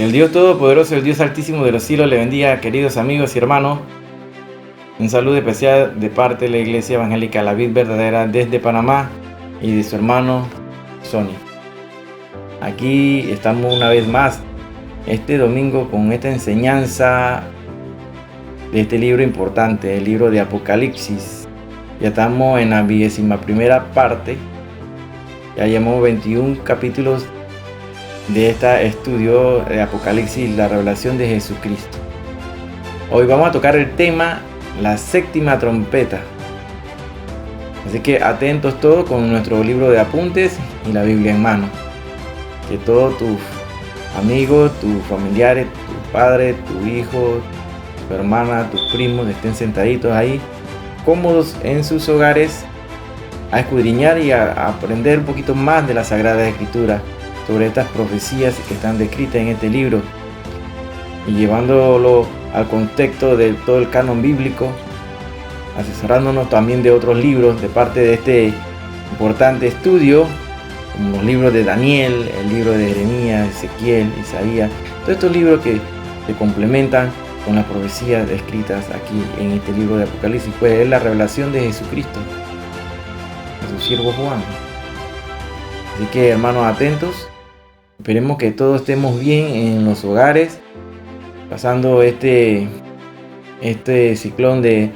El Dios Todopoderoso, el Dios Altísimo de los cielos, le bendiga, queridos amigos y hermanos. Un saludo especial de parte de la Iglesia Evangélica La Vid Verdadera desde Panamá y de su hermano Sony. Aquí estamos una vez más este domingo con esta enseñanza de este libro importante, el libro de Apocalipsis. Ya estamos en la 21ª parte. Ya llevamos 21 capítulos de este estudio de Apocalipsis, la revelación de Jesucristo. Hoy vamos a tocar el tema, la séptima trompeta. Así que atentos todos con nuestro libro de apuntes y la Biblia en mano. Que todos tus amigos, tus familiares, tu padre, tu hijo, tu hermana, tus primos estén sentaditos ahí, cómodos en sus hogares, a escudriñar y a aprender un poquito más de la Sagrada Escritura sobre estas profecías que están descritas en este libro, y llevándolo al contexto de todo el canon bíblico, asesorándonos también de otros libros de parte de este importante estudio, como los libros de Daniel, el libro de Jeremías, Ezequiel, Isaías, todos estos libros que se complementan con las profecías descritas aquí en este libro de Apocalipsis, pues es la revelación de Jesucristo a su siervo Juan. Así que, hermanos, atentos. Esperemos que todos estemos bien en los hogares, pasando este ciclón de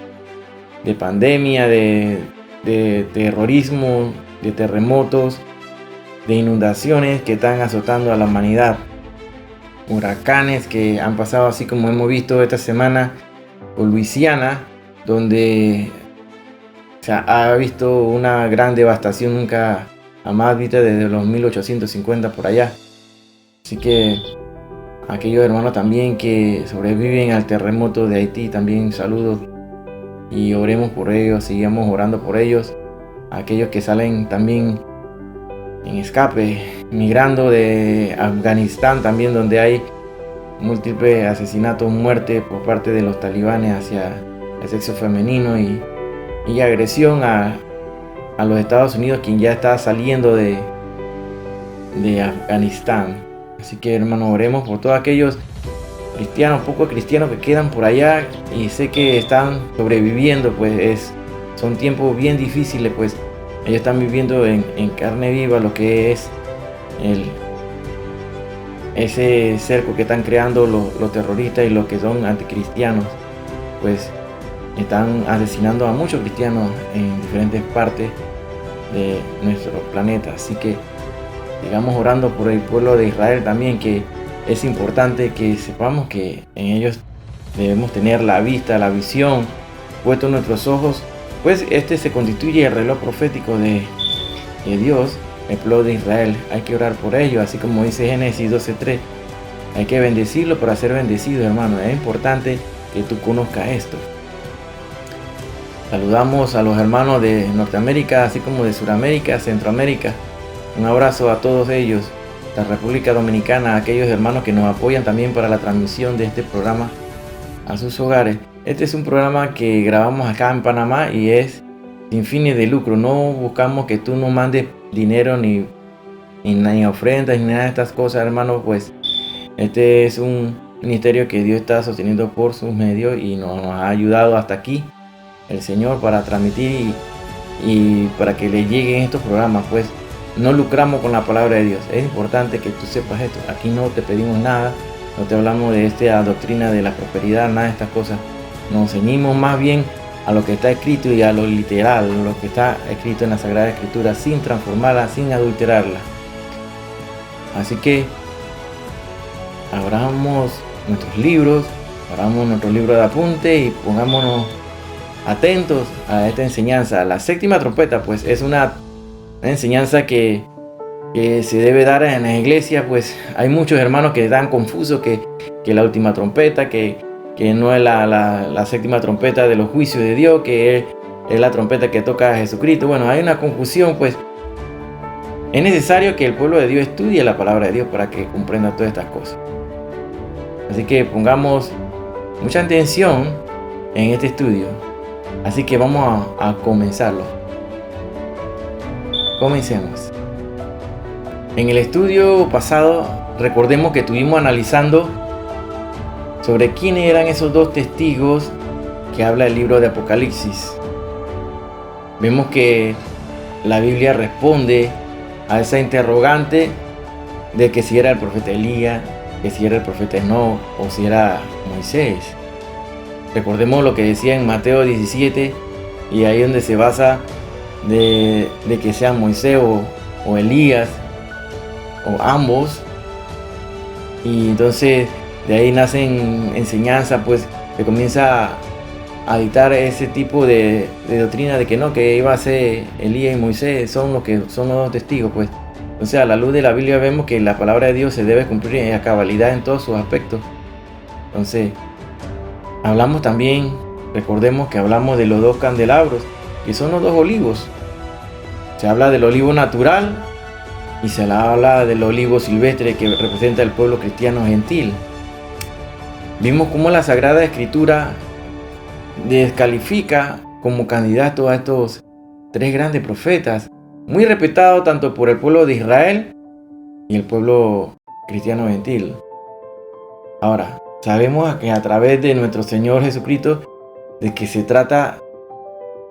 pandemia, de terrorismo, de terremotos, de inundaciones que están azotando a la humanidad. Huracanes que han pasado, así como hemos visto esta semana por Luisiana, donde se ha visto una gran devastación nunca jamás vista desde los 1850 por allá. Así que aquellos hermanos también que sobreviven al terremoto de Haití, también saludos y oremos por ellos, sigamos orando por ellos. Aquellos que salen también en escape, migrando de Afganistán también, donde hay múltiples asesinatos, muertes por parte de los talibanes hacia el sexo femenino y agresión a los Estados Unidos, quien ya está saliendo de Afganistán. Así que, hermanos, oremos por todos aquellos cristianos, pocos cristianos que quedan por allá y sé que están sobreviviendo, pues son tiempos bien difíciles, pues ellos están viviendo en carne viva lo que es ese cerco que están creando los terroristas y los que son anticristianos, pues están asesinando a muchos cristianos en diferentes partes de nuestro planeta. Así que sigamos orando por el pueblo de Israel también, que es importante que sepamos que en ellos debemos tener la vista, la visión, puestos nuestros ojos, pues este se constituye el reloj profético de Dios, el pueblo de Israel. Hay que orar por ellos, así como dice Génesis 12:3. Hay que bendecirlo para ser bendecido, hermano. Es importante que tú conozcas esto. Saludamos a los hermanos de Norteamérica, así como de Sudamérica, Centroamérica. Un abrazo a todos ellos, la República Dominicana, a aquellos hermanos que nos apoyan también para la transmisión de este programa a sus hogares. Este es un programa que grabamos acá en Panamá y es sin fines de lucro. No buscamos que tú nos mandes dinero ni ofrendas ni nada de estas cosas, hermanos. Pues este es un ministerio que Dios está sosteniendo por sus medios y nos ha ayudado hasta aquí el Señor para transmitir y para que le lleguen estos programas. Pues no lucramos con la palabra de Dios. Es importante que tú sepas esto. Aquí no te pedimos nada, no te hablamos de esta doctrina de la prosperidad, nada de estas cosas. Nos ceñimos más bien a lo que está escrito y a lo literal, lo que está escrito en la Sagrada Escritura, sin transformarla, sin adulterarla. Así que abramos nuestros libros, abramos nuestro libro de apunte y pongámonos atentos a esta enseñanza. La séptima trompeta, pues es una enseñanza que se debe dar en la iglesia. Pues hay muchos hermanos que están confusos que la última trompeta, que no es la séptima trompeta de los juicios de Dios, que es la trompeta que toca a Jesucristo. Bueno, hay una confusión, pues es necesario que el pueblo de Dios estudie la palabra de Dios para que comprenda todas estas cosas. Así que pongamos mucha atención en este estudio. Así que vamos a comenzarlo. Comencemos. En el estudio pasado recordemos que estuvimos analizando sobre quiénes eran esos dos testigos que habla el libro de Apocalipsis. Vemos que la Biblia responde a esa interrogante de que si era el profeta Elías, que si era el profeta Enoc o si era Moisés. Recordemos lo que decía en Mateo 17, y ahí donde se basa de que sea Moisés o Elías o ambos. Y entonces de ahí nacen enseñanza, pues que comienza a dictar ese tipo de doctrina de que no, que iba a ser Elías y Moisés son los dos testigos, pues. Entonces, a la luz de la Biblia vemos que la palabra de Dios se debe cumplir a cabalidad en todos sus aspectos. Entonces, hablamos también, recordemos que hablamos de los dos candelabros, que son los dos olivos. Se habla del olivo natural y se habla del olivo silvestre, que representa el pueblo cristiano gentil. Vimos cómo la Sagrada Escritura descalifica como candidato a estos tres grandes profetas, muy respetado tanto por el pueblo de Israel y el pueblo cristiano gentil. Ahora, sabemos que a través de nuestro Señor Jesucristo, de que se trata,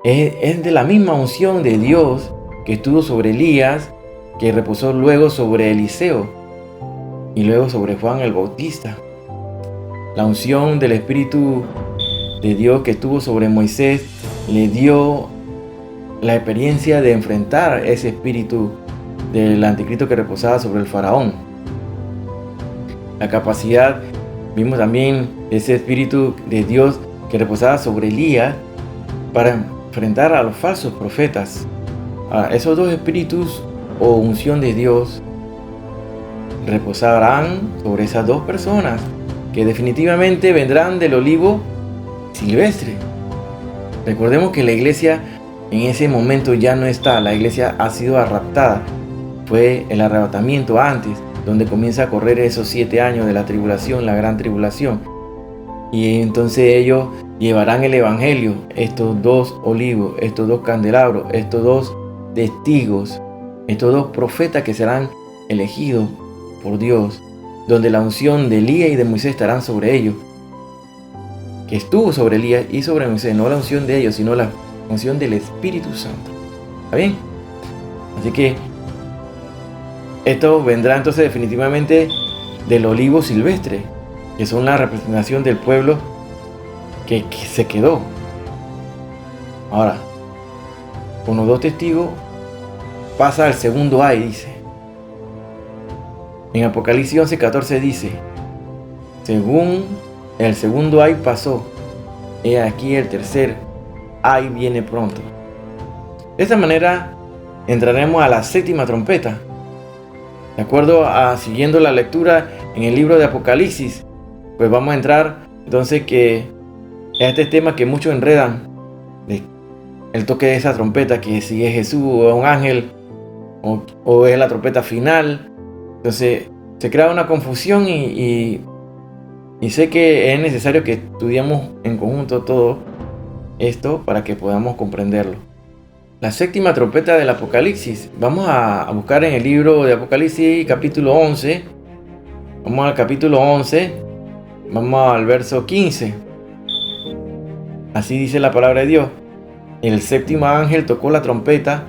es de la misma unción de Dios que estuvo sobre Elías, que reposó luego sobre Eliseo y luego sobre Juan el Bautista. La unción del Espíritu de Dios que estuvo sobre Moisés le dio la experiencia de enfrentar ese espíritu del anticristo que reposaba sobre el faraón. La capacidad, vimos también ese espíritu de Dios que reposaba sobre Elías para enfrentar a los falsos profetas. Esos dos espíritus o unción de Dios reposarán sobre esas dos personas que definitivamente vendrán del olivo silvestre. Recordemos que la iglesia en ese momento ya no está, la iglesia ha sido raptada. Fue el arrebatamiento antes, donde comienza a correr esos 7 años de la tribulación, la gran tribulación. Y entonces ellos llevarán el evangelio, estos dos olivos, estos dos candelabros, estos dos testigos, estos dos profetas que serán elegidos por Dios, donde la unción de Elías y de Moisés estarán sobre ellos, que estuvo sobre Elías y sobre Moisés, no la unción de ellos, sino la unción del Espíritu Santo. ¿Está bien? Así que esto vendrá entonces definitivamente del olivo silvestre, que son la representación del pueblo que se quedó. Ahora, con los dos testigos pasa al segundo ay, dice. En Apocalipsis 11:14 dice: según el segundo ay pasó, he aquí el tercer ay viene pronto. De esta manera entraremos a la séptima trompeta. De acuerdo a siguiendo la lectura en el libro de Apocalipsis, pues vamos a entrar entonces que este tema que muchos enredan, el toque de esa trompeta, que si es Jesús o un ángel o es la trompeta final. Entonces se crea una confusión y sé que es necesario que estudiemos en conjunto todo esto para que podamos comprenderlo. La séptima trompeta del Apocalipsis, vamos a buscar en el libro de Apocalipsis capítulo 11. Vamos al capítulo 11, vamos al verso 15. Así dice la palabra de Dios: el séptimo ángel tocó la trompeta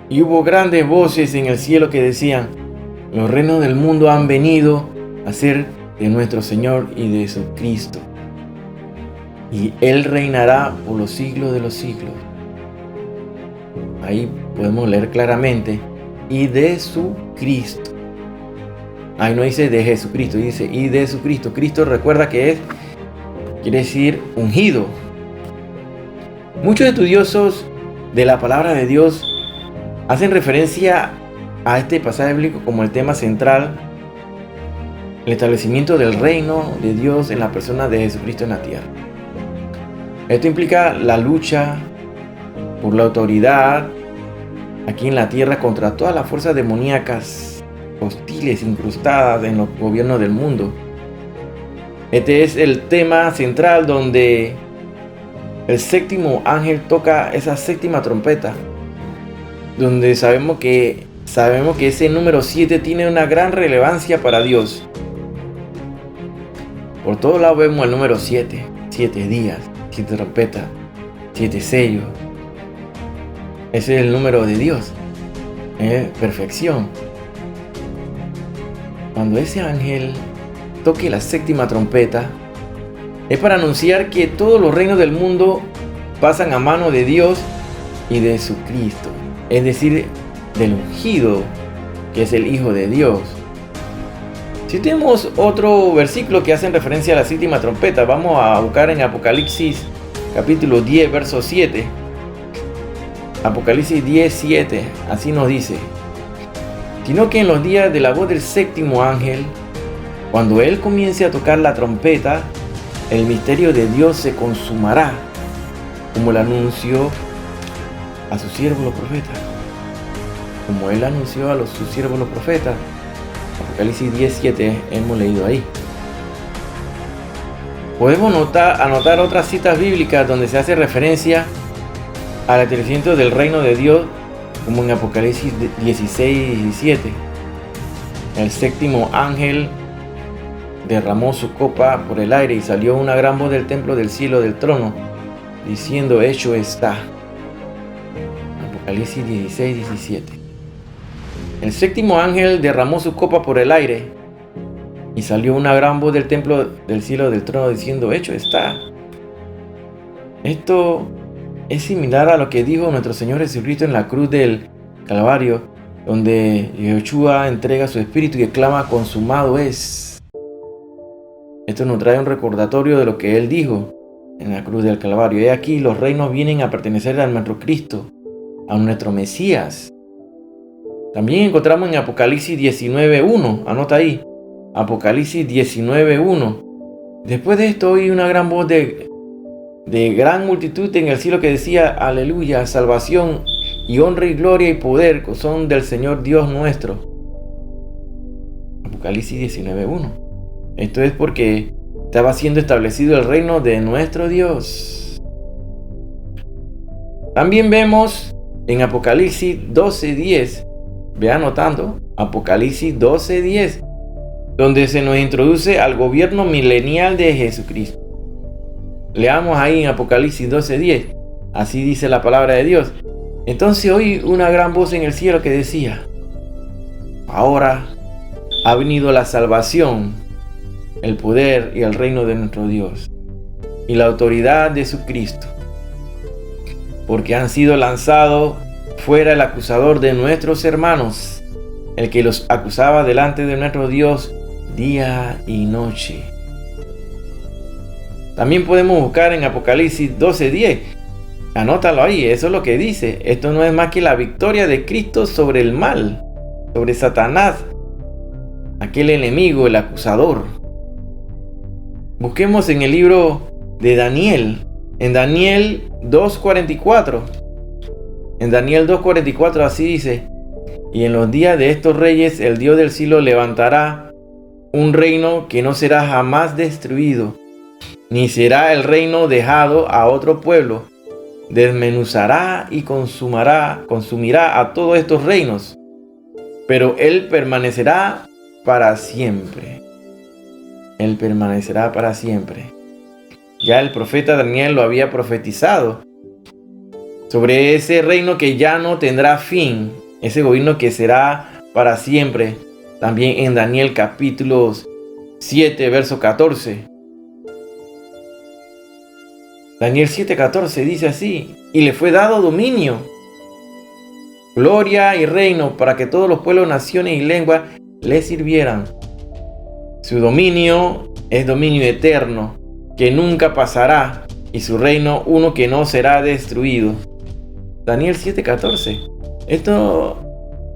y hubo grandes voces en el cielo que decían: los reinos del mundo han venido a ser de nuestro Señor y de Jesucristo, y Él reinará por los siglos de los siglos. Ahí podemos leer claramente: y de su Cristo. Ahí no dice de Jesucristo, dice y de su Cristo. Cristo, recuerda que quiere decir ungido. Muchos estudiosos de la palabra de Dios hacen referencia a este pasaje bíblico como el tema central, el establecimiento del reino de Dios en la persona de Jesucristo en la tierra. Esto implica la lucha por la autoridad aquí en la tierra contra todas las fuerzas demoníacas hostiles incrustadas en los gobiernos del mundo. Este es el tema central donde el séptimo ángel toca esa séptima trompeta, donde sabemos que sabemos que ese número 7 tiene una gran relevancia para Dios. Por todos lados vemos el número 7. 7 días, 7 trompetas, 7 sellos. Ese es el número de Dios. Perfección. Cuando ese ángel toque la séptima trompeta, es para anunciar que todos los reinos del mundo pasan a mano de Dios y de su Cristo, es decir, del ungido, que es el Hijo de Dios. Si tenemos otro versículo que hace referencia a la séptima trompeta, vamos a buscar en Apocalipsis capítulo 10, verso 7. Apocalipsis 10, 7, así nos dice: sino que en los días de la voz del séptimo ángel, cuando él comience a tocar la trompeta, el misterio de Dios se consumará, como el anunció a sus siervos los profetas. Como él anunció a sus siervos los profetas. Apocalipsis 10:7 hemos leído ahí. Podemos anotar otras citas bíblicas donde se hace referencia al establecimiento del reino de Dios, como en Apocalipsis 16:17. El séptimo ángel derramó su copa por el aire y salió una gran voz del templo del cielo del trono, diciendo: hecho está. Apocalipsis 16:17. El séptimo ángel derramó su copa por el aire y salió una gran voz del templo del cielo del trono, diciendo: hecho está. Esto es similar a lo que dijo nuestro Señor Jesucristo en la cruz del Calvario, donde Yeshua entrega su espíritu y clama: consumado es. Esto nos trae un recordatorio de lo que Él dijo en la cruz del Calvario. He aquí, los reinos vienen a pertenecer a nuestro Cristo, a nuestro Mesías. También encontramos en Apocalipsis 19:1, anota ahí, Apocalipsis 19:1. Después de esto oí una gran voz de gran multitud en el cielo que decía: aleluya, salvación y honra y gloria y poder son del Señor Dios nuestro. Apocalipsis 19:1. Esto es porque estaba siendo establecido el reino de nuestro Dios. También vemos en Apocalipsis 12:10, ve anotando, Apocalipsis 12:10, donde se nos introduce al gobierno milenial de Jesucristo. Leamos ahí en Apocalipsis 12:10, así dice la palabra de Dios. Entonces oí una gran voz en el cielo que decía: ahora ha venido la salvación, el poder y el reino de nuestro Dios, y la autoridad de su Cristo, porque han sido lanzados fuera el acusador de nuestros hermanos, el que los acusaba delante de nuestro Dios día y noche. También podemos buscar en Apocalipsis 12:10. Anótalo ahí, eso es lo que dice. Esto no es más que la victoria de Cristo sobre el mal, sobre Satanás, aquel enemigo, el acusador. Busquemos en el libro de Daniel, en Daniel 2:44. En Daniel 2:44 así dice: y en los días de estos reyes el Dios del cielo levantará un reino que no será jamás destruido, ni será el reino dejado a otro pueblo. Desmenuzará y consumirá a todos estos reinos, pero él permanecerá para siempre. Él permanecerá para siempre. Ya el profeta Daniel lo había profetizado sobre ese reino que ya no tendrá fin, ese gobierno que será para siempre. También en Daniel capítulo 7, verso 14. Daniel 7:14 dice así: y le fue dado dominio, gloria y reino para que todos los pueblos, naciones y lenguas le sirvieran. Su dominio es dominio eterno, que nunca pasará, y su reino uno que no será destruido. Daniel 7:14. Esto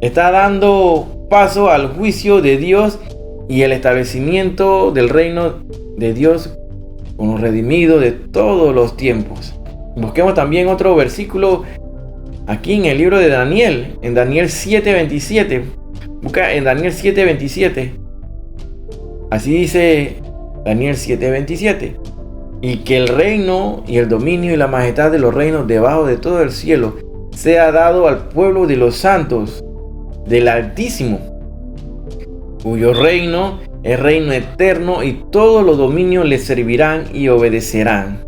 está dando paso al juicio de Dios y el establecimiento del reino de Dios con los redimidos de todos los tiempos. Busquemos también otro versículo aquí en el libro de Daniel, en Daniel 7:27. Busca en Daniel 7:27. Así dice Daniel 7:27. Y que el reino y el dominio y la majestad de los reinos debajo de todo el cielo sea dado al pueblo de los santos, del Altísimo, cuyo reino es reino eterno y todos los dominios le servirán y obedecerán.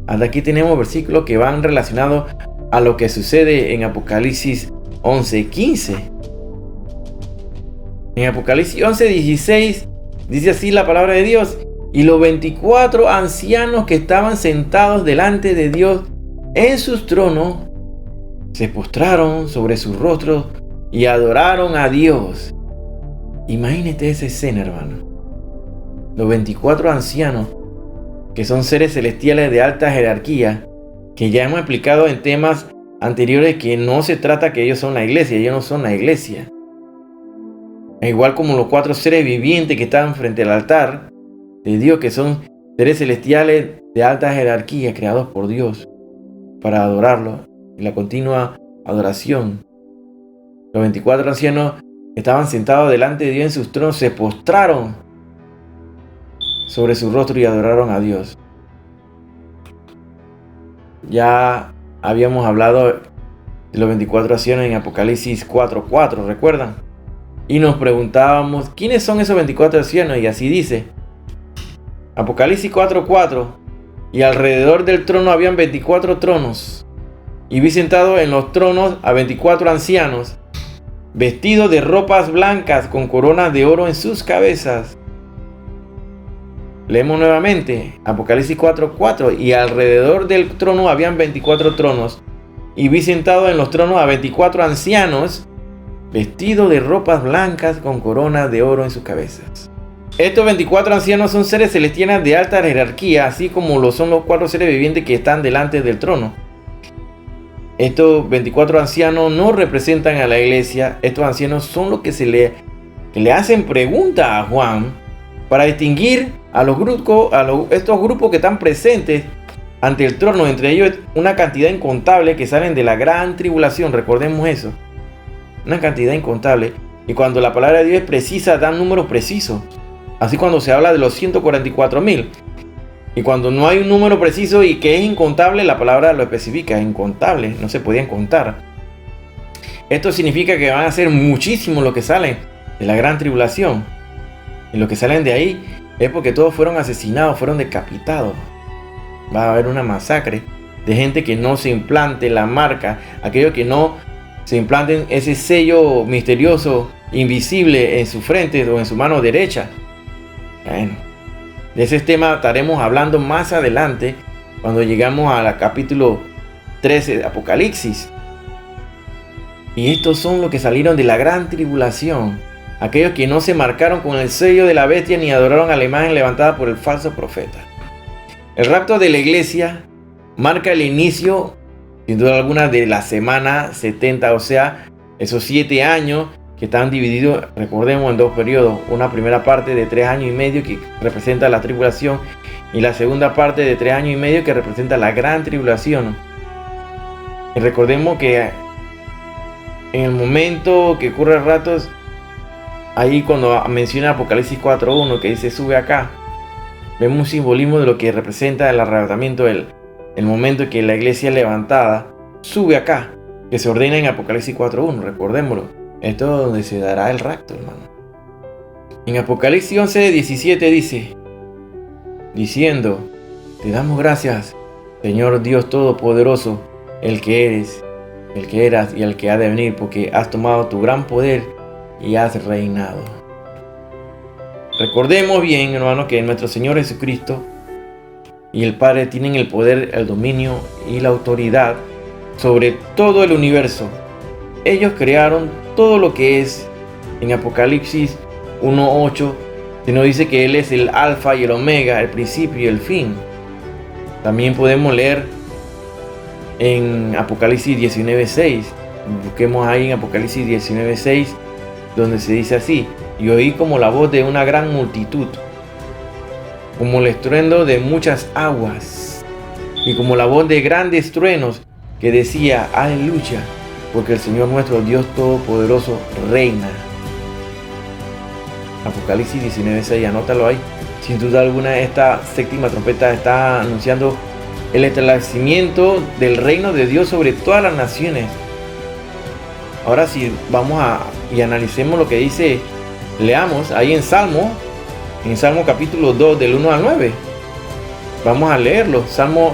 Hasta aquí tenemos versículos que van relacionados a lo que sucede en Apocalipsis 11:15. En Apocalipsis 11:16 dice así la palabra de Dios: y los 24 ancianos que estaban sentados delante de Dios en sus tronos se postraron sobre sus rostros y adoraron a Dios. Imagínate esa escena, hermano. Los 24 ancianos, que son seres celestiales de alta jerarquía, que ya hemos explicado en temas anteriores que no se trata que ellos son la iglesia, ellos no son la iglesia. Igual como los 4 seres vivientes que estaban frente al altar de Dios, que son seres celestiales de alta jerarquía, creados por Dios para adorarlo, y la continua adoración. Los 24 ancianos que estaban sentados delante de Dios en sus tronos se postraron sobre su rostro y adoraron a Dios. Ya habíamos hablado de los 24 ancianos en Apocalipsis 4:4, ¿recuerdan? Y nos preguntábamos, ¿quiénes son esos 24 ancianos? Y así dice, Apocalipsis 4:4, y alrededor del trono habían 24 tronos, y vi sentados en los tronos a 24 ancianos, vestidos de ropas blancas con coronas de oro en sus cabezas. Leemos nuevamente, Apocalipsis 4:4, y alrededor del trono habían 24 tronos, y vi sentados en los tronos a 24 ancianos, vestidos de ropas blancas con coronas de oro en sus cabezas. Estos 24 ancianos son seres celestiales de alta jerarquía, así como lo son los 4 seres vivientes que están delante del trono. Estos 24 ancianos no representan a la iglesia. Estos ancianos son los que le hacen preguntas a Juan para distinguir a estos grupos que están presentes ante el trono, entre ellos una cantidad incontable que salen de la gran tribulación. Recordemos eso, una cantidad incontable, y cuando la palabra de Dios es precisa, dan números precisos. Así cuando se habla de los 144,000, y cuando no hay un número preciso y que es incontable, la palabra lo especifica, es incontable, no se podían contar. Esto significa que van a ser muchísimos los que salen de la gran tribulación, y los que salen de ahí es porque todos fueron asesinados, fueron decapitados. Va a haber una masacre de gente que no se implante la marca, aquellos que no se implanten ese sello misterioso, invisible en su frente o en su mano derecha. Bueno, de ese tema estaremos hablando más adelante cuando llegamos al capítulo 13 de Apocalipsis. Y estos son los que salieron de la gran tribulación, aquellos que no se marcaron con el sello de la bestia ni adoraron a la imagen levantada por el falso profeta. El rapto de la iglesia marca el inicio, sin duda alguna, de la semana 70, o sea, esos 7 años que están divididos, recordemos, en 2 periodos. Una primera parte de 3 años y medio que representa la tribulación, y la segunda parte de 3 años y medio que representa la gran tribulación. Y recordemos que en el momento que ocurre el rapto, ahí cuando menciona Apocalipsis 4:1, que dice sube acá, vemos un simbolismo de lo que representa el arrebatamiento, el momento que la iglesia es levantada, sube acá, que se ordena en Apocalipsis 4:1, recordémoslo. Esto es donde se dará el rapto, hermano. En Apocalipsis 11:17 dice, diciendo, te damos gracias, Señor Dios Todopoderoso, el que eres, el que eras y el que ha de venir, porque has tomado tu gran poder y has reinado. Recordemos bien, hermano, que nuestro Señor Jesucristo y el Padre tienen el poder, el dominio y la autoridad sobre todo el universo. Ellos crearon todo lo que es. En Apocalipsis 1:8 se nos dice que Él es el alfa y el omega, el principio y el fin. También podemos leer en Apocalipsis 19:6. Busquemos ahí en Apocalipsis 19:6, donde se dice así: y oí como la voz de una gran multitud, como el estruendo de muchas aguas, y como la voz de grandes truenos, que decía, aleluya, porque el Señor nuestro Dios Todopoderoso reina. Apocalipsis 19:6, anótalo ahí. Sin duda alguna, esta séptima trompeta está anunciando el establecimiento del reino de Dios sobre todas las naciones. Ahora sí, y analicemos lo que dice, leamos ahí en Salmo capítulo 2 del 1 al 9. Vamos a leerlo. Salmo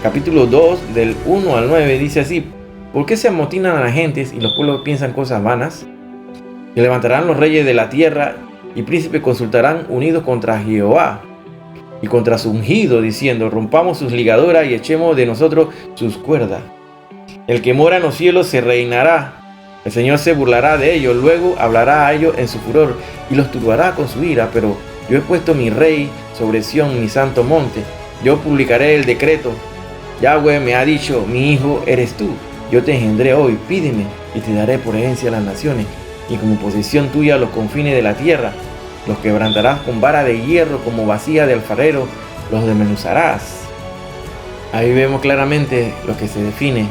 capítulo 2 del 1 al 9 dice así: ¿Por qué se amotinan las gentes y los pueblos piensan cosas vanas? Se levantarán los reyes de la tierra y príncipes consultarán unidos contra Jehová y contra su ungido, diciendo: rompamos sus ligaduras y echemos de nosotros sus cuerdas. El que mora en los cielos se reinará. El Señor se burlará de ellos, luego hablará a ellos en su furor y los turbará con su ira. Pero yo he puesto mi rey sobre Sión, mi santo monte. Yo publicaré el decreto. Yahweh me ha dicho: mi hijo eres tú. Yo te engendré hoy, pídeme y te daré por herencia a las naciones y como posesión tuya los confines de la tierra. Los quebrantarás con vara de hierro, como vasija de alfarero, los desmenuzarás. Ahí vemos claramente lo que se define: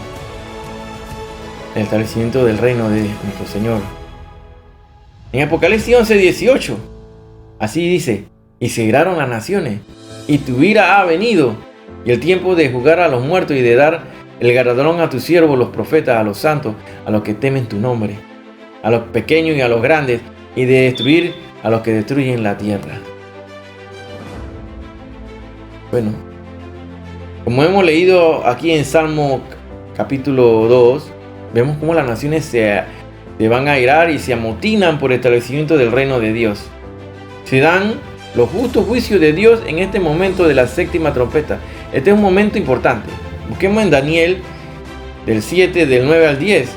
el establecimiento del reino de nuestro Señor. En Apocalipsis 11:18, así dice: y se iraron las naciones, y tu ira ha venido, y el tiempo de juzgar a los muertos y de dar el galardón a tus siervos, los profetas, a los santos, a los que temen tu nombre, a los pequeños y a los grandes, y de destruir a los que destruyen la tierra. Bueno, como hemos leído aquí en Salmo capítulo 2, vemos cómo las naciones se van a irar y se amotinan por el establecimiento del reino de Dios. Se dan los justos juicios de Dios en este momento de la séptima trompeta. Este es un momento importante. Busquemos en Daniel del 7, del 9 al 10.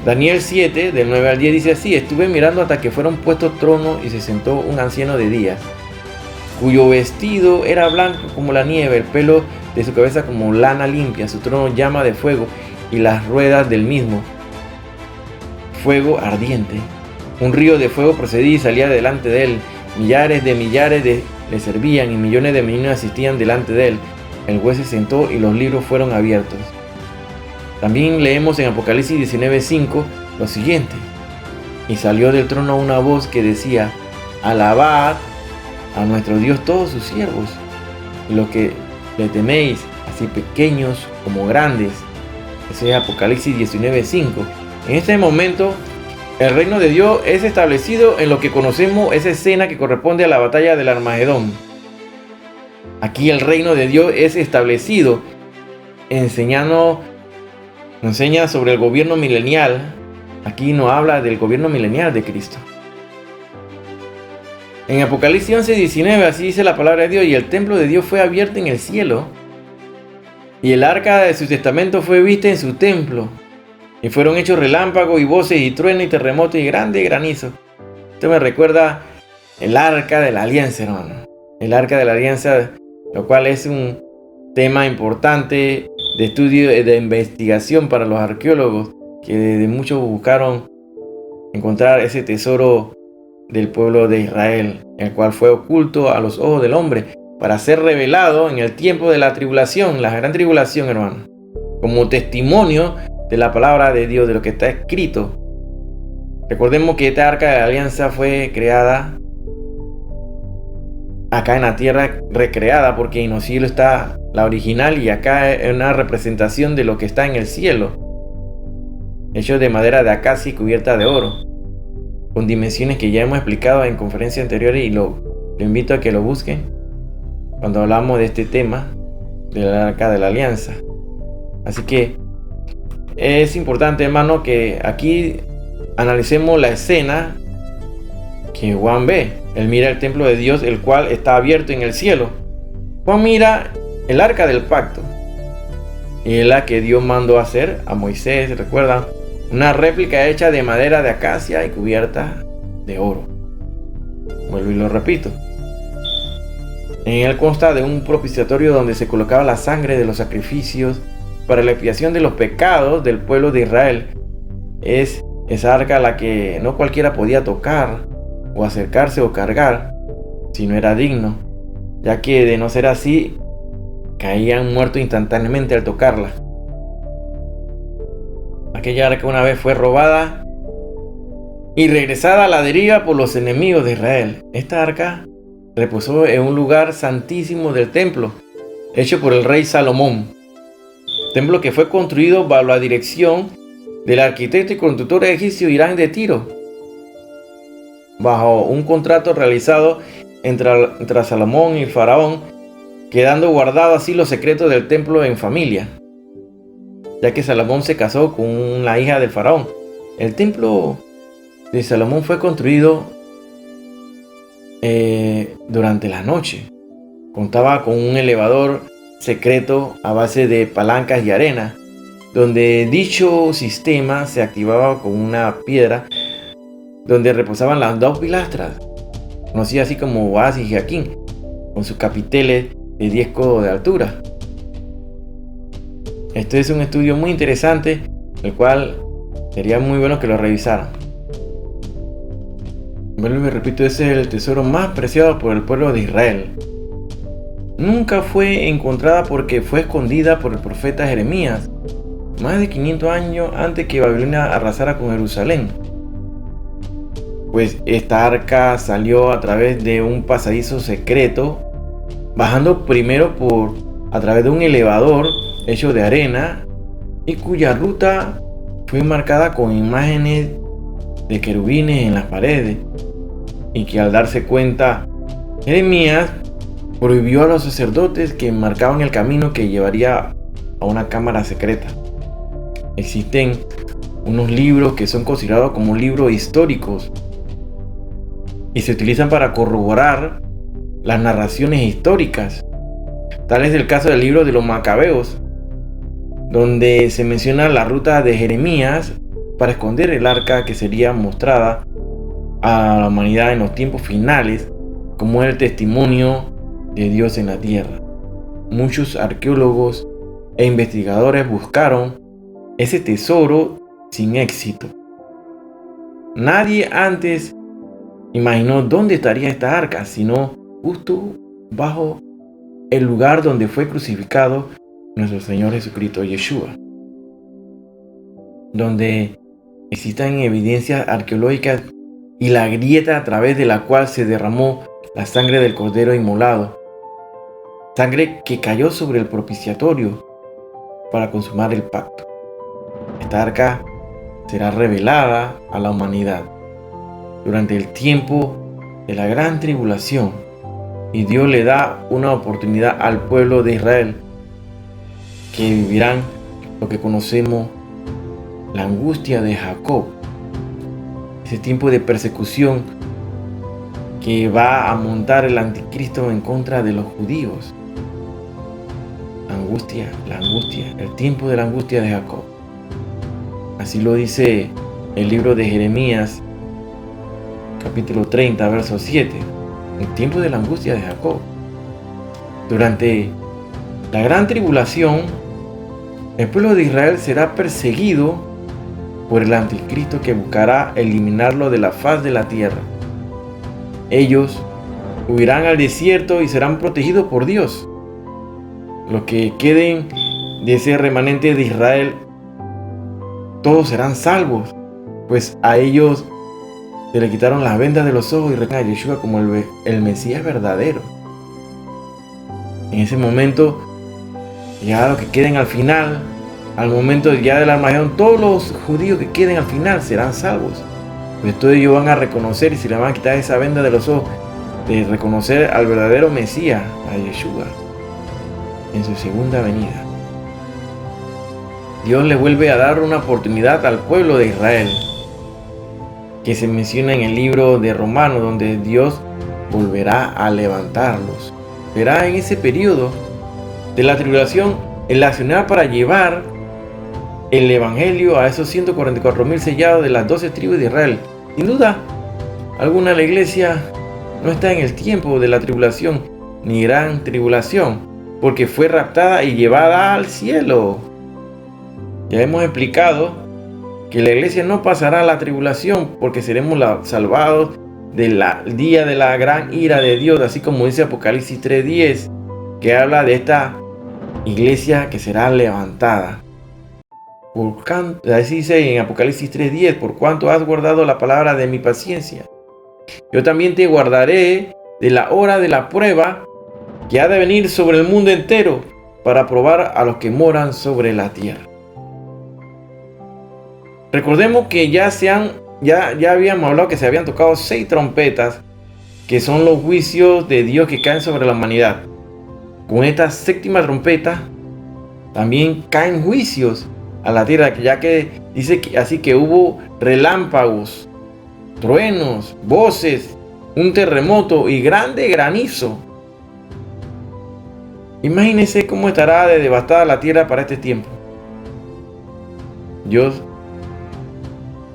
Daniel 7, del 9 al 10 dice así: estuve mirando hasta que fueron puestos tronos y se sentó un anciano de días, cuyo vestido era blanco como la nieve, el pelo de su cabeza como lana limpia, su trono llama de fuego y las ruedas del mismo fuego ardiente. Un río de fuego procedía y salía delante de él. Millares le servían y millones de millones asistían delante de él. El juez se sentó y los libros fueron abiertos. También leemos en Apocalipsis 19:5 lo siguiente: y salió del trono una voz que decía: alabad a nuestro Dios todos sus siervos, y los que le teméis, así pequeños como grandes. Ese es Apocalipsis 19:5. En este momento, el reino de Dios es establecido en lo que conocemos, esa escena que corresponde a la batalla del Armagedón. Aquí el reino de Dios es establecido, nos enseña sobre el gobierno milenial. Aquí nos habla del gobierno milenial de Cristo. En Apocalipsis 11:19, así dice la palabra de Dios: y el templo de Dios fue abierto en el cielo, y el arca de su testamento fue vista en su templo, y fueron hechos relámpagos y voces y truenos y terremotos y grande granizo. Esto me recuerda el arca de la alianza, hermano. El arca de la alianza, lo cual es un tema importante de estudio y de investigación para los arqueólogos, que desde muchos buscaron encontrar ese tesoro del pueblo de Israel, el cual fue oculto a los ojos del hombre para ser revelado en el tiempo de la tribulación, la gran tribulación, hermano, como testimonio de la palabra de Dios, de lo que está escrito. Recordemos que esta arca de la alianza fue creada acá en la tierra, recreada, porque en los cielos está la original y acá es una representación de lo que está en el cielo, hecho de madera de acacia y cubierta de oro, con dimensiones que ya hemos explicado en conferencias anteriores, y lo invito a que lo busquen cuando hablamos de este tema de la arca de la alianza. Así que es importante, hermano, que aquí analicemos la escena que Juan ve. Él mira el templo de Dios, el cual está abierto en el cielo. Juan mira el arca del pacto, y es la que Dios mandó hacer a Moisés, ¿recuerdan? Una réplica hecha de madera de acacia y cubierta de oro. Vuelvo y lo repito. En él consta de un propiciatorio donde se colocaba la sangre de los sacrificios para la expiación de los pecados del pueblo de Israel. Es esa arca la que no cualquiera podía tocar o acercarse o cargar si no era digno, ya que de no ser así caían muertos instantáneamente al tocarla. Aquella arca una vez fue robada y regresada a la deriva por los enemigos de Israel. Esta arca reposó en un lugar santísimo del templo, hecho por el rey Salomón. Templo que fue construido bajo la dirección del arquitecto y constructor egipcio Irán de Tiro, bajo un contrato realizado entre Salomón y el faraón, quedando guardado así los secretos del templo en familia, ya que Salomón se casó con la hija del faraón. El templo de Salomón fue construido durante la noche. Contaba con un elevador secreto a base de palancas y arena, donde dicho sistema se activaba con una piedra donde reposaban las dos pilastras, conocidas así como oasis y jaquín, con sus capiteles de 10 codos de altura. Este es un estudio muy interesante, el cual sería muy bueno que lo revisaran. Vuelvo y repito, ese es el tesoro más preciado por el pueblo de Israel. Nunca fue encontrada porque fue escondida por el profeta Jeremías, más de 500 años antes que Babilonia arrasara con Jerusalén. Pues esta arca salió a través de un pasadizo secreto, bajando primero a través de un elevador hecho de arena y cuya ruta fue marcada con imágenes de querubines en las paredes, y que al darse cuenta Jeremías prohibió a los sacerdotes que marcaban el camino que llevaría a una cámara secreta. Existen unos libros que son considerados como libros históricos y se utilizan para corroborar las narraciones históricas. Tal es el caso del libro de los Macabeos, donde se menciona la ruta de Jeremías para esconder el arca que sería mostrada a la humanidad en los tiempos finales como el testimonio de Dios en la tierra. Muchos arqueólogos e investigadores buscaron ese tesoro sin éxito. Nadie antes imaginó dónde estaría esta arca, sino justo bajo el lugar donde fue crucificado nuestro Señor Jesucristo, Yeshua, donde existen evidencias arqueológicas y la grieta a través de la cual se derramó la sangre del cordero inmolado, sangre que cayó sobre el propiciatorio para consumar el pacto. Esta arca será revelada a la humanidad durante el tiempo de la gran tribulación, y Dios le da una oportunidad al pueblo de Israel, que vivirán lo que conocemos la angustia de Jacob, ese tiempo de persecución que va a montar el anticristo en contra de los judíos. La angustia, el tiempo de la angustia de Jacob. Así lo dice el libro de Jeremías, capítulo 30, verso 7. El tiempo de la angustia de Jacob. Durante la gran tribulación, el pueblo de Israel será perseguido por el anticristo que buscará eliminarlo de la faz de la tierra. Ellos huirán al desierto y serán protegidos por Dios. Los que queden de ese remanente de Israel, todos serán salvos, pues a ellos se le quitaron las vendas de los ojos y reconocen a Yeshua como el Mesías verdadero. En ese momento, ya los que queden al final, al momento ya del Armagedón, todos los judíos que queden al final serán salvos. Pues todos ellos van a reconocer, y se le van a quitar esa venda de los ojos, de reconocer al verdadero Mesías, a Yeshua, en su segunda venida. Dios le vuelve a dar una oportunidad al pueblo de Israel, que se menciona en el libro de Romanos, donde Dios volverá a levantarlos. Verá en ese periodo de la tribulación el accionar para llevar el evangelio a esos 144,000 sellados de las 12 tribus de Israel. Sin duda alguna, la iglesia no está en el tiempo de la tribulación ni gran tribulación, porque fue raptada y llevada al cielo. Ya hemos explicado que la iglesia no pasará la tribulación, porque seremos salvados del día de la gran ira de Dios, así como dice Apocalipsis 3:10, que habla de esta iglesia que será levantada. Así dice en Apocalipsis 3:10, por cuanto has guardado la palabra de mi paciencia, yo también te guardaré de la hora de la prueba que ha de venir sobre el mundo entero, para probar a los que moran sobre la tierra. Recordemos que ya habíamos hablado que se habían tocado 6 trompetas, que son los juicios de Dios que caen sobre la humanidad. Con esta 7ª trompeta también caen juicios a la tierra, ya que dice que así que hubo relámpagos, truenos, voces, un terremoto y grande granizo. Imagínense cómo estará de devastada la tierra para este tiempo. Dios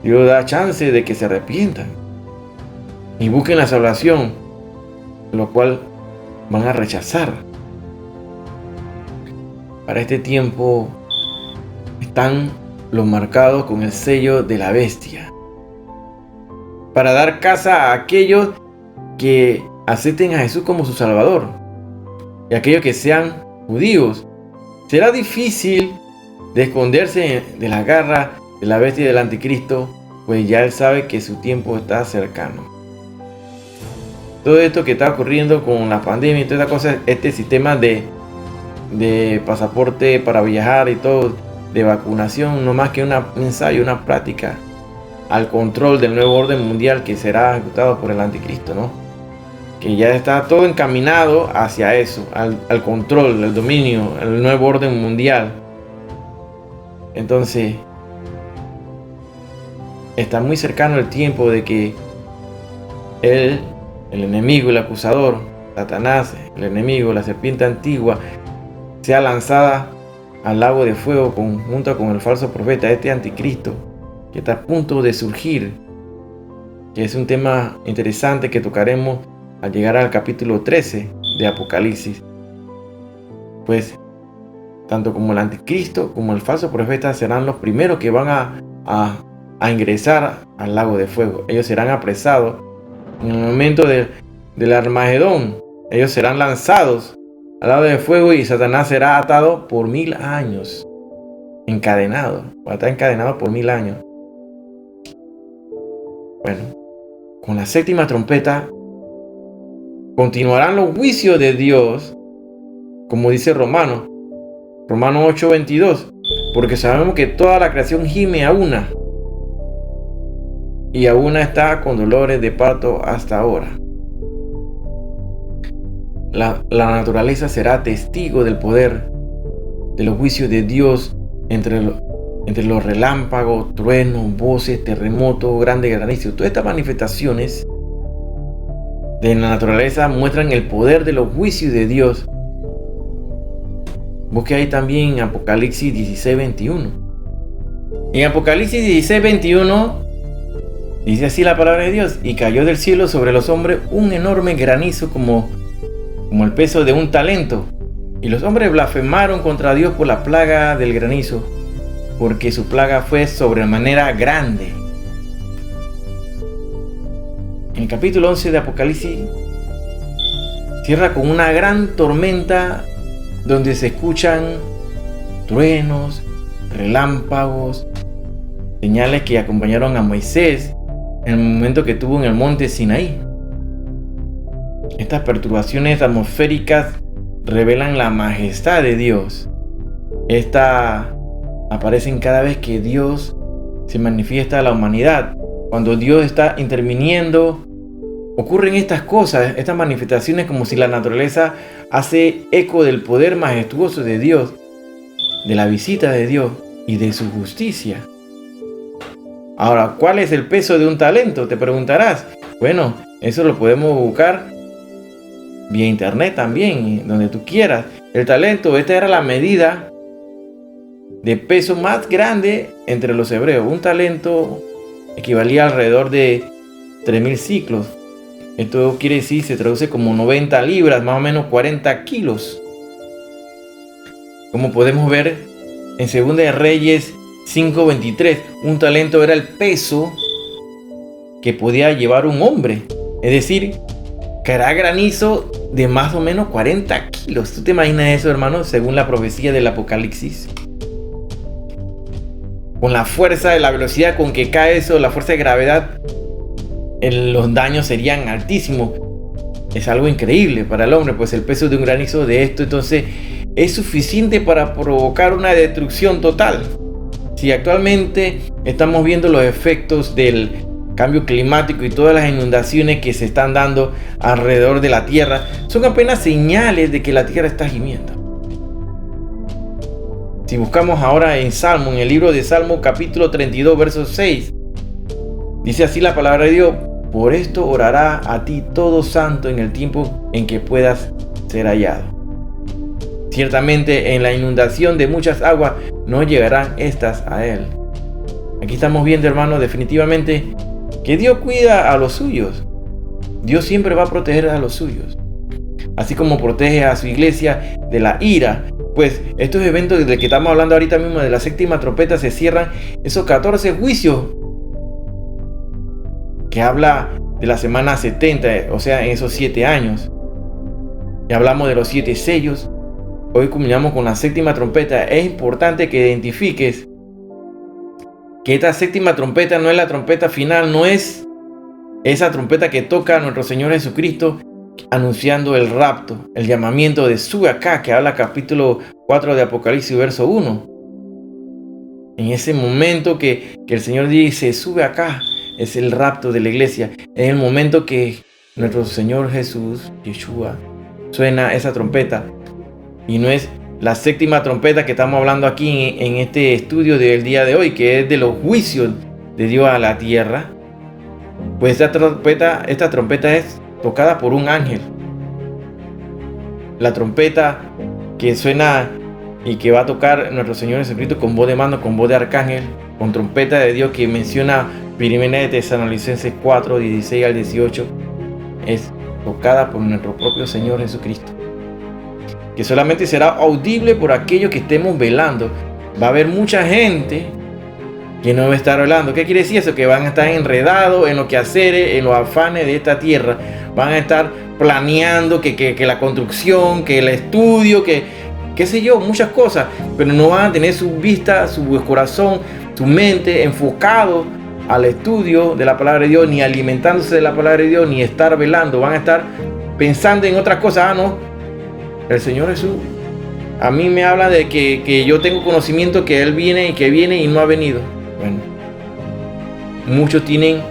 da chance de que se arrepientan y busquen la salvación, lo cual van a rechazar. Para este tiempo están los marcados con el sello de la bestia, para dar casa a aquellos que acepten a Jesús como su Salvador y aquellos que sean judíos. Será difícil de esconderse de la garra de la bestia y del anticristo, pues ya él sabe que su tiempo está cercano. Todo esto que está ocurriendo con la pandemia y todas estas cosas, este sistema de pasaporte para viajar y todo, de vacunación, no más que un ensayo, una práctica al control del nuevo orden mundial que será ejecutado por el anticristo, ¿no? Que ya está todo encaminado hacia eso, al control, al dominio, al nuevo orden mundial. Entonces está muy cercano el tiempo de que el enemigo, el acusador, Satanás, el enemigo, la serpiente antigua, sea lanzada al lago de fuego junto con el falso profeta, este anticristo, que está a punto de surgir, que es un tema interesante que tocaremos al llegar al capítulo 13 de Apocalipsis. Pues tanto como el anticristo como el falso profeta serán los primeros que van a ingresar al lago de fuego. Ellos serán apresados en el momento del Armagedón. Ellos serán lanzados al lago de fuego y Satanás será atado por 1000 años, encadenado, va a estar encadenado por 1000 años. Bueno, con la 7ª trompeta continuarán los juicios de Dios, como dice Romanos 8:22, porque sabemos que toda la creación gime a una, y a una está con dolores de parto hasta ahora. La naturaleza será testigo del poder de los juicios de Dios entre los relámpagos, truenos, voces, terremotos, grandes granizos. Todas estas manifestaciones de la naturaleza muestran el poder de los juicios de Dios. Busque ahí también Apocalipsis 16:21. En Apocalipsis 16:21 dice así la palabra de Dios: y cayó del cielo sobre los hombres un enorme granizo como el peso de un talento, y los hombres blasfemaron contra Dios por la plaga del granizo, porque su plaga fue sobremanera grande. En el capítulo 11 de Apocalipsis cierra con una gran tormenta donde se escuchan truenos, relámpagos, señales que acompañaron a Moisés en el momento que estuvo en el monte Sinaí. Estas perturbaciones atmosféricas revelan la majestad de Dios. Estas aparecen cada vez que Dios se manifiesta a la humanidad. Cuando Dios está interviniendo, ocurren estas cosas, estas manifestaciones, como si la naturaleza hace eco del poder majestuoso de Dios, de la visita de Dios y de su justicia. Ahora, ¿cuál es el peso de un talento? Te preguntarás. Bueno, eso lo podemos buscar vía internet también, donde tú quieras. El talento, esta era la medida de peso más grande entre los hebreos. Un talento equivalía alrededor de 3000 ciclos. Esto quiere decir, se traduce como 90 libras, más o menos 40 kilos. Como podemos ver en 2 de Reyes 5:23, un talento era el peso que podía llevar un hombre. Es decir, caerá granizo de más o menos 40 kilos. ¿Tú te imaginas eso, hermano? Según la profecía del Apocalipsis. Con la fuerza de la velocidad con que cae eso, la fuerza de gravedad, los daños serían altísimos. Es algo increíble para el hombre, pues el peso de un granizo de esto entonces es suficiente para provocar una destrucción total. Si actualmente estamos viendo los efectos del cambio climático y todas las inundaciones que se están dando alrededor de la tierra, son apenas señales de que la tierra está gimiendo. Si buscamos ahora en Salmo, en el libro de Salmo capítulo 32, verso 6, dice así la palabra de Dios: por esto orará a ti todo santo en el tiempo en que puedas ser hallado. Ciertamente en la inundación de muchas aguas no llegarán estas a él. Aquí estamos viendo, hermanos, definitivamente que Dios cuida a los suyos. Dios siempre va a proteger a los suyos. Así como protege a su iglesia de la ira, pues estos eventos de que estamos hablando ahorita mismo, de la séptima trompeta, se cierran esos 14 juicios que habla de la semana 70, o sea, en esos 7 años. Y hablamos de los 7 sellos. Hoy culminamos con la séptima trompeta. Es importante que identifiques que esta séptima trompeta no es la trompeta final, no es esa trompeta que toca a nuestro Señor Jesucristo anunciando el rapto, el llamamiento de sube acá, que habla capítulo 4 de Apocalipsis, verso 1. En ese momento que el Señor dice sube acá, es el rapto de la iglesia. Es el momento que nuestro Señor Jesús, Yeshua, suena esa trompeta. Y no es la séptima trompeta que estamos hablando aquí en este estudio del día de hoy, que es de los juicios de Dios a la tierra. Pues esta trompeta es tocada por un ángel. La trompeta que suena y que va a tocar nuestro Señor Jesucristo con voz de mando, con voz de arcángel, con trompeta de Dios, que menciona Primera de Tesalonicenses 4, 16 al 18, es tocada por nuestro propio Señor Jesucristo, que solamente será audible por aquellos que estemos velando. Va a haber mucha gente que no va a estar velando. ¿Qué quiere decir eso? Que van a estar enredados en los quehaceres, en los afanes de esta tierra. Van a estar planeando que la construcción, que el estudio, que qué sé yo, muchas cosas, pero no van a tener su vista, su corazón, su mente enfocado al estudio de la palabra de Dios, ni alimentándose de la palabra de Dios, ni estar velando. Van a estar pensando en otras cosas. Ah, no, el Señor Jesús a mí me habla de que yo tengo conocimiento que Él viene y no ha venido. Bueno, muchos tienen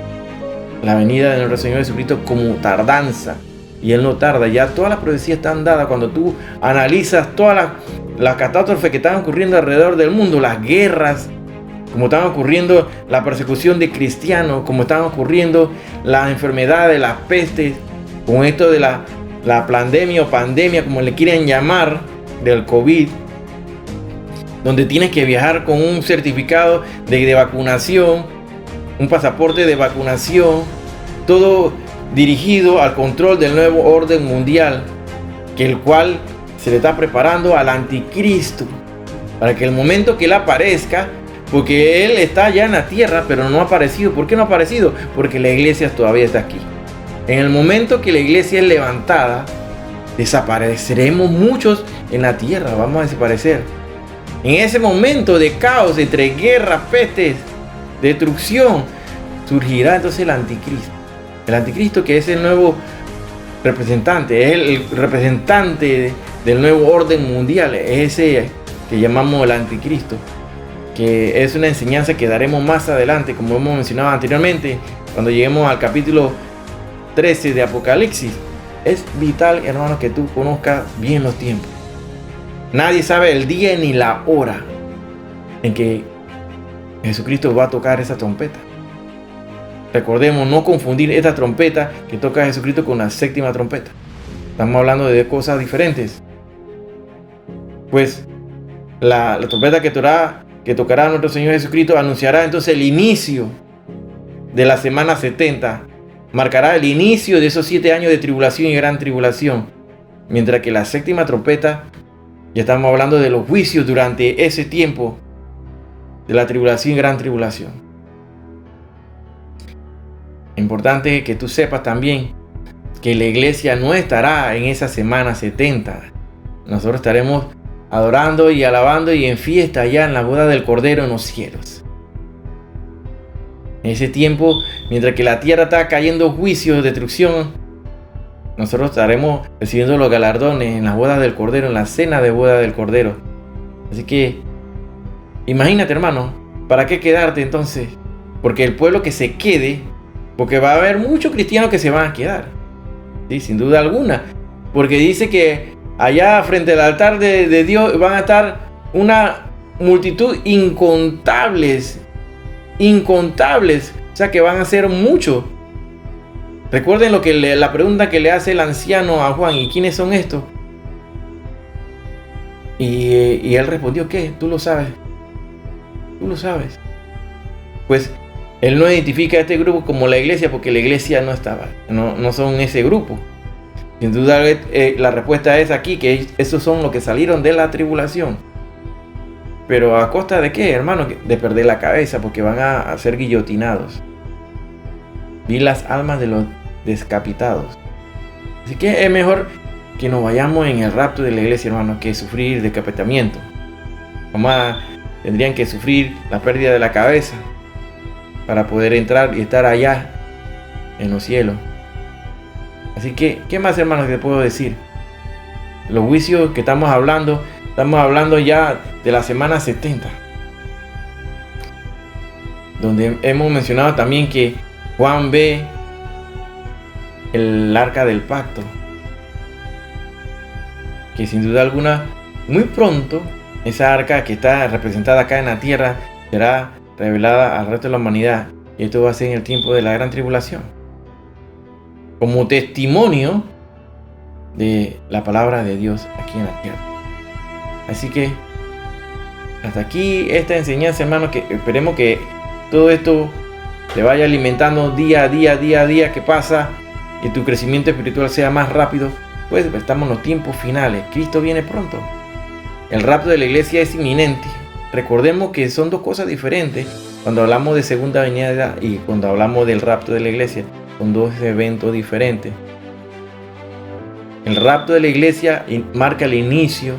la venida de nuestro Señor Jesucristo como tardanza, y Él no tarda. Ya todas las profecías están dadas. Cuando tú analizas todas las catástrofes que están ocurriendo alrededor del mundo, las guerras, como están ocurriendo la persecución de cristianos, como están ocurriendo las enfermedades, las pestes, con esto de la pandemia o pandemia, como le quieren llamar, del COVID, donde tienes que viajar con un certificado de vacunación, un pasaporte de vacunación, todo dirigido al control del nuevo orden mundial, que el cual se le está preparando al anticristo, para que el momento que él aparezca, porque él está ya en la tierra, pero no ha aparecido. ¿Por qué no ha aparecido? Porque la iglesia todavía está aquí. En el momento que la iglesia es levantada, desapareceremos muchos en la tierra, vamos a desaparecer. En ese momento de caos, entre guerras, pestes, destrucción, surgirá entonces el anticristo. El anticristo, que es el nuevo representante, es el representante del nuevo orden mundial, es ese que llamamos el anticristo, que es una enseñanza que daremos más adelante, como hemos mencionado anteriormente, cuando lleguemos al capítulo 13 de Apocalipsis. Es vital, hermanos, que tú conozcas bien los tiempos. Nadie sabe el día ni la hora en que Jesucristo va a tocar esa trompeta. Recordemos no confundir esta trompeta que toca Jesucristo con la séptima trompeta. Estamos hablando de cosas diferentes. Pues la trompeta que tocará nuestro Señor Jesucristo anunciará entonces el inicio de la semana 70. Marcará el inicio de esos 7 años de tribulación y gran tribulación. Mientras que la séptima trompeta, ya estamos hablando de los juicios durante ese tiempo de la tribulación y gran tribulación. Importante que tú sepas también que la iglesia no estará en esa semana 70. Nosotros estaremos adorando y alabando y en fiesta allá en la boda del Cordero en los cielos. En ese tiempo, mientras que la tierra está cayendo juicio, destrucción, nosotros estaremos recibiendo los galardones en las bodas del Cordero, en la cena de boda del Cordero. Así que, imagínate, hermano, ¿para qué quedarte entonces? Porque el pueblo que se quede, porque va a haber muchos cristianos que se van a quedar, ¿sí? Sin duda alguna, porque dice que allá frente al altar de Dios van a estar una multitud incontables, o sea que van a ser muchos. Recuerden la pregunta que le hace el anciano a Juan: ¿y quiénes son estos? Y él respondió: ¿qué? ¿Tú lo sabes? ¿Tú lo sabes? Pues él no identifica a este grupo como la iglesia, porque la iglesia no son ese grupo. Sin duda la respuesta es aquí, que esos son los que salieron de la tribulación. Pero ¿a costa de qué, hermano? De perder la cabeza, porque van a ser guillotinados. Vi las almas de los descapitados. Así que es mejor que nos vayamos en el rapto de la iglesia, hermano, que sufrir decapitamiento. Tendrían que sufrir la pérdida de la cabeza para poder entrar y estar allá en los cielos. Así que, ¿qué más, hermanos, que puedo decir? Los juicios que estamos hablando ya de la semana 70, donde hemos mencionado también que Juan ve el arca del pacto, que sin duda alguna muy pronto esa arca que está representada acá en la tierra será revelada al resto de la humanidad, y esto va a ser en el tiempo de la gran tribulación, como testimonio de la palabra de Dios aquí en la tierra. Así que hasta aquí esta enseñanza, hermano, que esperemos que todo esto te vaya alimentando día a día que pasa, y tu crecimiento espiritual sea más rápido. Pues estamos en los tiempos finales, Cristo viene pronto, el rapto de la iglesia es inminente. Recordemos que son dos cosas diferentes cuando hablamos de segunda venida y cuando hablamos del rapto de la iglesia. Son dos eventos diferentes. El rapto de la iglesia marca el inicio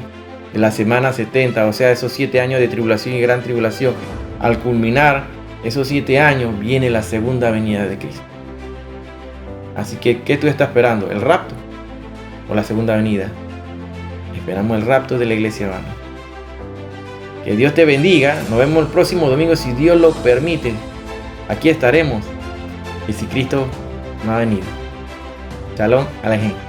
de la semana 70, o sea, esos 7 años de tribulación y gran tribulación. Al culminar esos 7 años viene la segunda venida de Cristo. Así que, ¿qué tú estás esperando? ¿El rapto o la segunda venida? Esperamos el rapto de la iglesia, hermano. Que Dios te bendiga. Nos vemos el próximo domingo, si Dios lo permite. Aquí estaremos. Y si Cristo no ha venido. Shalom a la gente.